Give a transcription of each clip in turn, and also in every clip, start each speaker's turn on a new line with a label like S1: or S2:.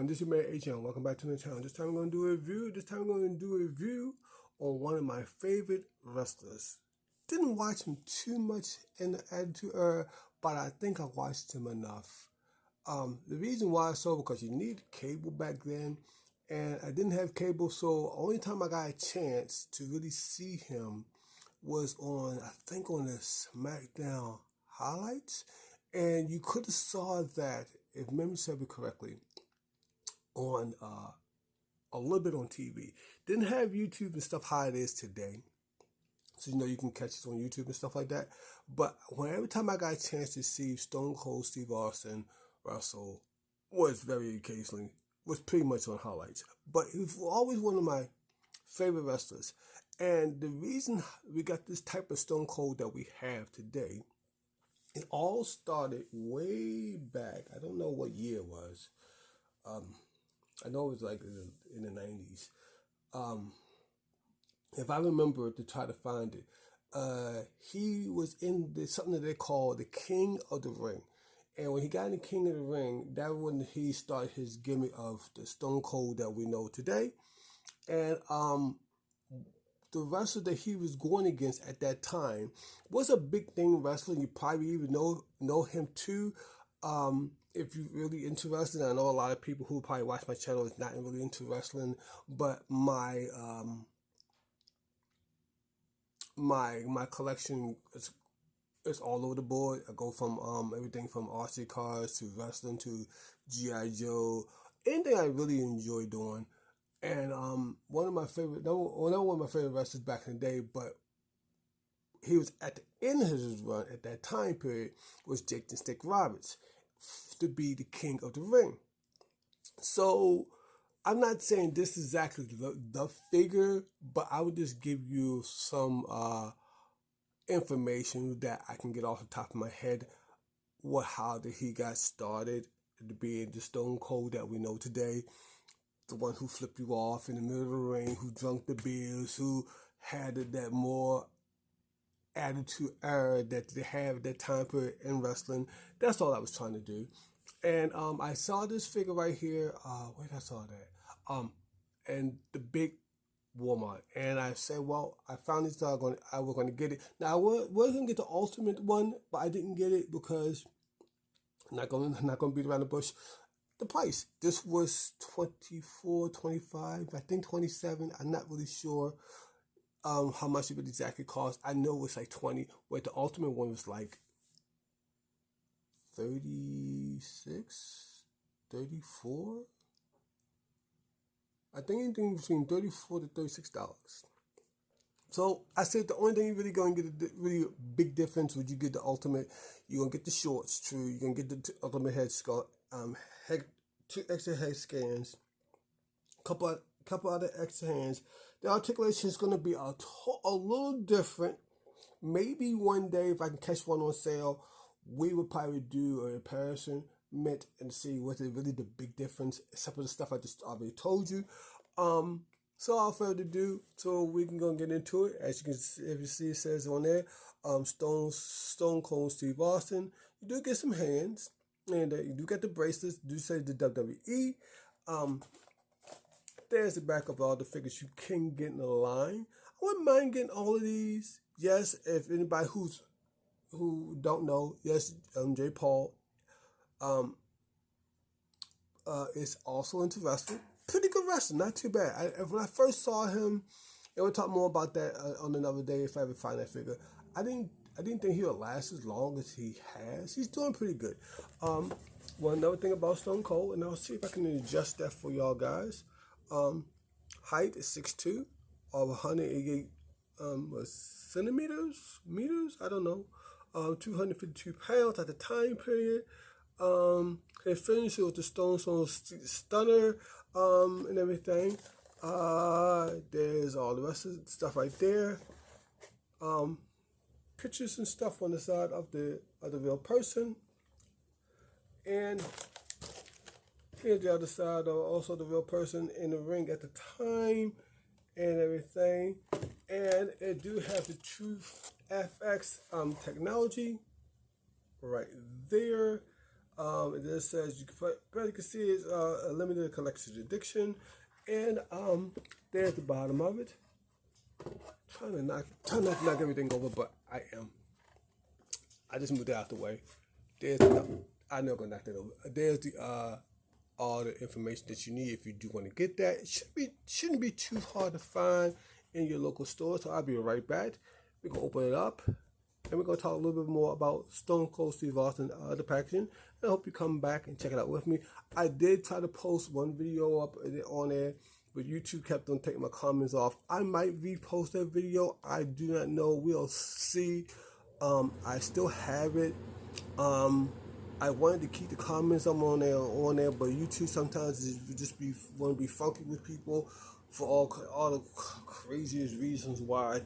S1: everyone, this is your man H.M. Welcome back to the channel. This time I'm going to do a review. On one of my favorite wrestlers. Didn't watch him too much in the Attitude Era, but I think I watched him enough. The reason why is so because you needed cable back then, and I didn't have cable, so only time I got a chance to really see him was on, I think, on the SmackDown highlights, and you could have saw that, if memory serves me correctly, on a little bit on TV. Didn't have YouTube and stuff how it is today, so you can catch it on YouTube and stuff like that. But every time I got a chance to see Stone Cold Steve Austin wrestle, was very occasionally, was pretty much on highlights. But he was always one of my favorite wrestlers. And the reason we got this type of Stone Cold that we have today, it all started way back. I don't know what year it was. I know it was like in the 90s. If I remember to try to find it, he was in something that they call the King of the Ring. And when he got in the King of the Ring, that was when he started his gimmick of the Stone Cold that we know today. And the wrestler that he was going against at that time was a big thing wrestling. You probably even know him too. If you're really into wrestling, I know a lot of people who probably watch my channel is not really into wrestling, but my collection is all over the board. I go from everything from RC cars to wrestling to G.I. Joe, anything I really enjoy doing. And one of my favorite wrestlers back in the day, but he was at the end of his run at that time period, was Jake the Snake Roberts, to be the King of the Ring. So I'm not saying this is exactly the figure, but I would just give you some information that I can get off the top of my head. How did he got started to be the Stone Cold that we know today? The one who flipped you off in the middle of the ring, who drunk the beers, who had that more Attitude Era that they have at that time period in wrestling. That's all I was trying to do. And I saw this figure right here. Where did I saw that? And the big Walmart. And I said, well, I found this. I was going to get it. Now I was going to get the Ultimate one, but I didn't get it because I'm not going to beat around the bush. The price. This was $24, $25, I think $27. I'm not really sure how much it would exactly cost. I know it was like $20, but the Ultimate one was like $36, $34. I think anything between $34 to $36. So I said the only thing you're really going to get a really big difference when you get the Ultimate, you're going to get the shorts too. You're going to get the Ultimate head sculpt, 2 extra head scans, couple other extra hands. The articulation is going to be a little different. Maybe one day, if I can catch one on sale, we would probably do a comparison and see what's really the big difference, except for the stuff I just already told you. So without further ado, so we can go and get into it. As you can see, if you see, it says on there, Stone Cold Steve Austin. You do get some hands, and you do get the bracelets. Do say the WWE. There's the back of all the figures you can get in the line. I wouldn't mind getting all of these. Yes, if anybody who don't know, yes, Jay Paul is also into wrestling. Pretty good wrestling, not too bad. When I first saw him, and we'll talk more about that on another day if I ever find that figure. I didn't think he would last as long as he has. He's doing pretty good. One another thing about Stone Cold, and I'll see if I can adjust that for y'all guys. Height is 6'2", or 188 meters. I don't know. 252 pounds at the time period. His finisher was the Stone Stunner, and everything. There's all the rest of the stuff right there. Pictures and stuff on the side of the real person. And here's the other side of also the real person in the ring at the time and everything. And it do have the Truth FX technology right there. It just says you can see it's a limited collection addiction, and there's the bottom of it. Trying not to knock everything over, but I am. I just moved it out the way. There's I know I'm gonna knock that over. There's the all the information that you need if you do want to get that. It shouldn't be too hard to find in your local store. So I'll be right back. We're gonna open it up and we're gonna talk a little bit more about Stone Cold Steve Austin, the packaging. I hope you come back and check it out with me. I did try to post one video up on there, but YouTube kept on taking my comments off. I might repost that video. I do not know. We'll see. I still have it. I wanted to keep the comments on there, but YouTube sometimes just want to be funky with people for all the craziest reasons why.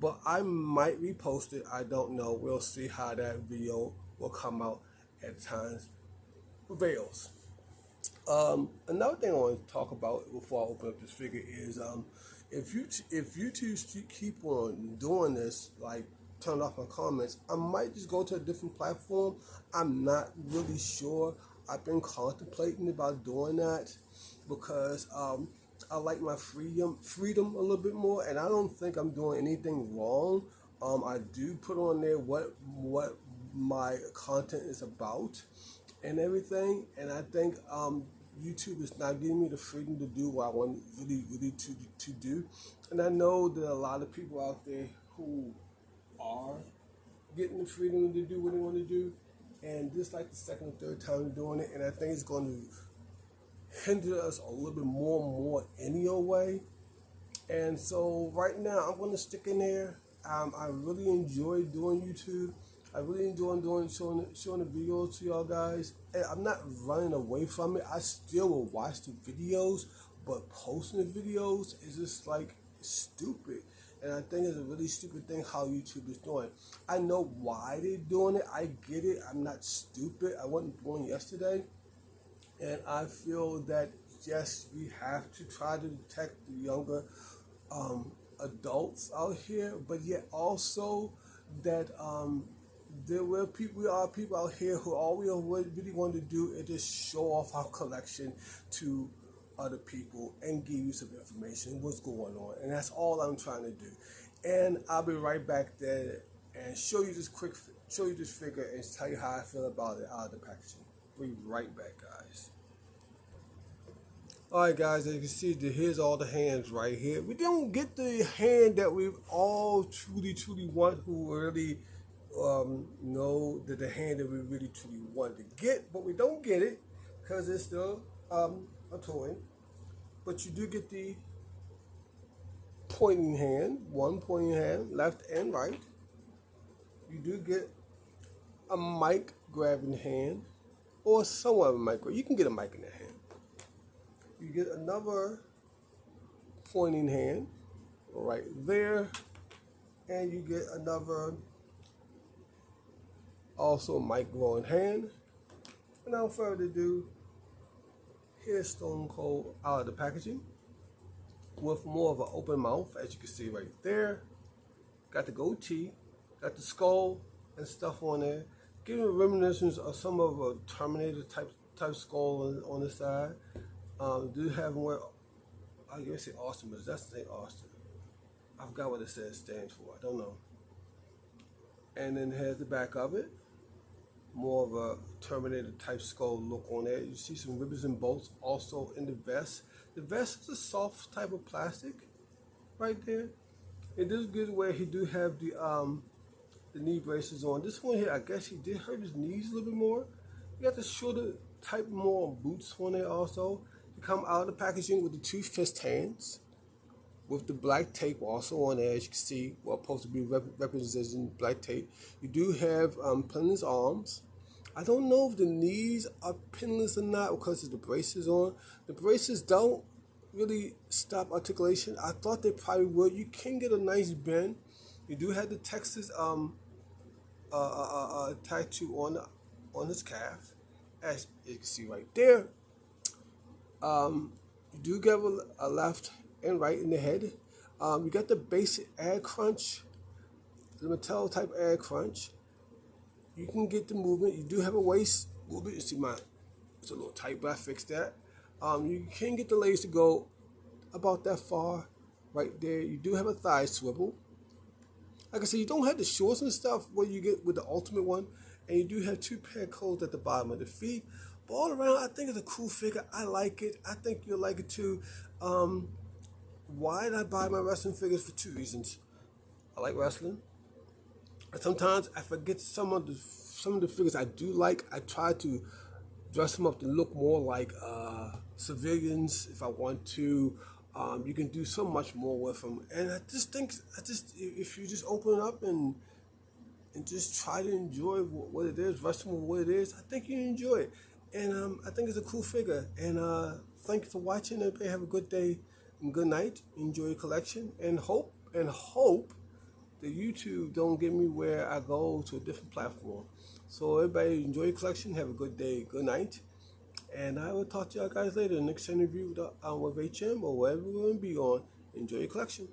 S1: But I might repost it. I don't know. We'll see how that video will come out at times prevails. Another thing I want to talk about before I open up this figure is if YouTube keep on doing this, like turn off my comments, I might just go to a different platform. I'm not really sure. I've been contemplating about doing that because I like my freedom a little bit more, and I don't think I'm doing anything wrong. I do put on there what my content is about and everything, and I think YouTube is not giving me the freedom to do what I want really to do. And I know that a lot of people out there who are getting the freedom to do what they want to do, and this is like the second or third time doing it, and I think it's going to hinder us a little bit more anyway. And so right now I'm going to stick in there. I really enjoy doing YouTube. I really enjoy showing the videos to y'all guys, and I'm not running away from it. I still will watch the videos, but posting the videos is just like stupid. And I think it's a really stupid thing how YouTube is doing. I know why they're doing it. I get it. I'm not stupid. I wasn't born yesterday. And I feel that, yes, we have to try to detect the younger adults out here. But yet also that we are people out here who all we really want to do is just show off our collection to other people and give you some information what's going on, and that's all I'm trying to do. And I'll be right back there and show you this figure and tell you how I feel about it out of the packaging. Be right back, guys. Alright guys, as you can see, here's all the hands right here. We don't get the hand that we all truly want, who really know that the hand that we really truly want to get, but we don't get it because it's still a toy. But you do get the pointing hand, one pointing hand, left and right. You do get a mic grabbing hand, or somewhat of a mic. You can get a mic in the hand. You get another pointing hand right there, and you get another also mic growing hand. Without further ado, here's Stone Cold out of the packaging with more of an open mouth, as you can see right there. Got the goatee, got the skull and stuff on there, giving reminiscence of some of a Terminator type skull on the side. Do have more, I guess say Austin, but it doesn't say Austin. I forgot what it stands for. I don't know. And then here's the back of it. More of a Terminator type skull look on there. You see some ribbons and bolts also in the vest. The vest is a soft type of plastic right there. It is good where he do have the knee braces on. This one here, I guess he did hurt his knees a little bit more. You got the shorter type more boots on there also. You come out of the packaging with the two fist hands, with the black tape also on there, as you can see, well, supposed to be representing black tape. You do have pinless arms. I don't know if the knees are pinless or not because of the braces on. The braces don't really stop articulation. I thought they probably would. You can get a nice bend. You do have the Texas tattoo on his calf, as you can see right there. You do get a left and right in the head. You got the basic air crunch, the Mattel type air crunch. You can get the movement. You do have a waist move it. You see it's a little tight, but I fixed that. You can get the legs to go about that far right there. You do have a thigh swivel. Like I said, you don't have the shorts and stuff what you get with the Ultimate one, and you do have 2 pair of clothes at the bottom of the feet. But all around, I think it's a cool figure. I like it. I think you'll like it too. Why did I buy my wrestling figures? For 2 reasons. I like wrestling. And sometimes I forget some of the figures I do like. I try to dress them up to look more like civilians if I want to. You can do so much more with them, and I just think if you just open it up and just try to enjoy what it is, wrestling with what it is, I think you enjoy it, and I think it's a cool figure. And thank you for watching. Everybody have a good day and good night. Enjoy your collection, and hope that YouTube don't get me where I go to a different platform. So everybody enjoy your collection. Have a good day, good night. And I will talk to y'all guys later. Next interview with HM or whatever we're going to be on. Enjoy your collection.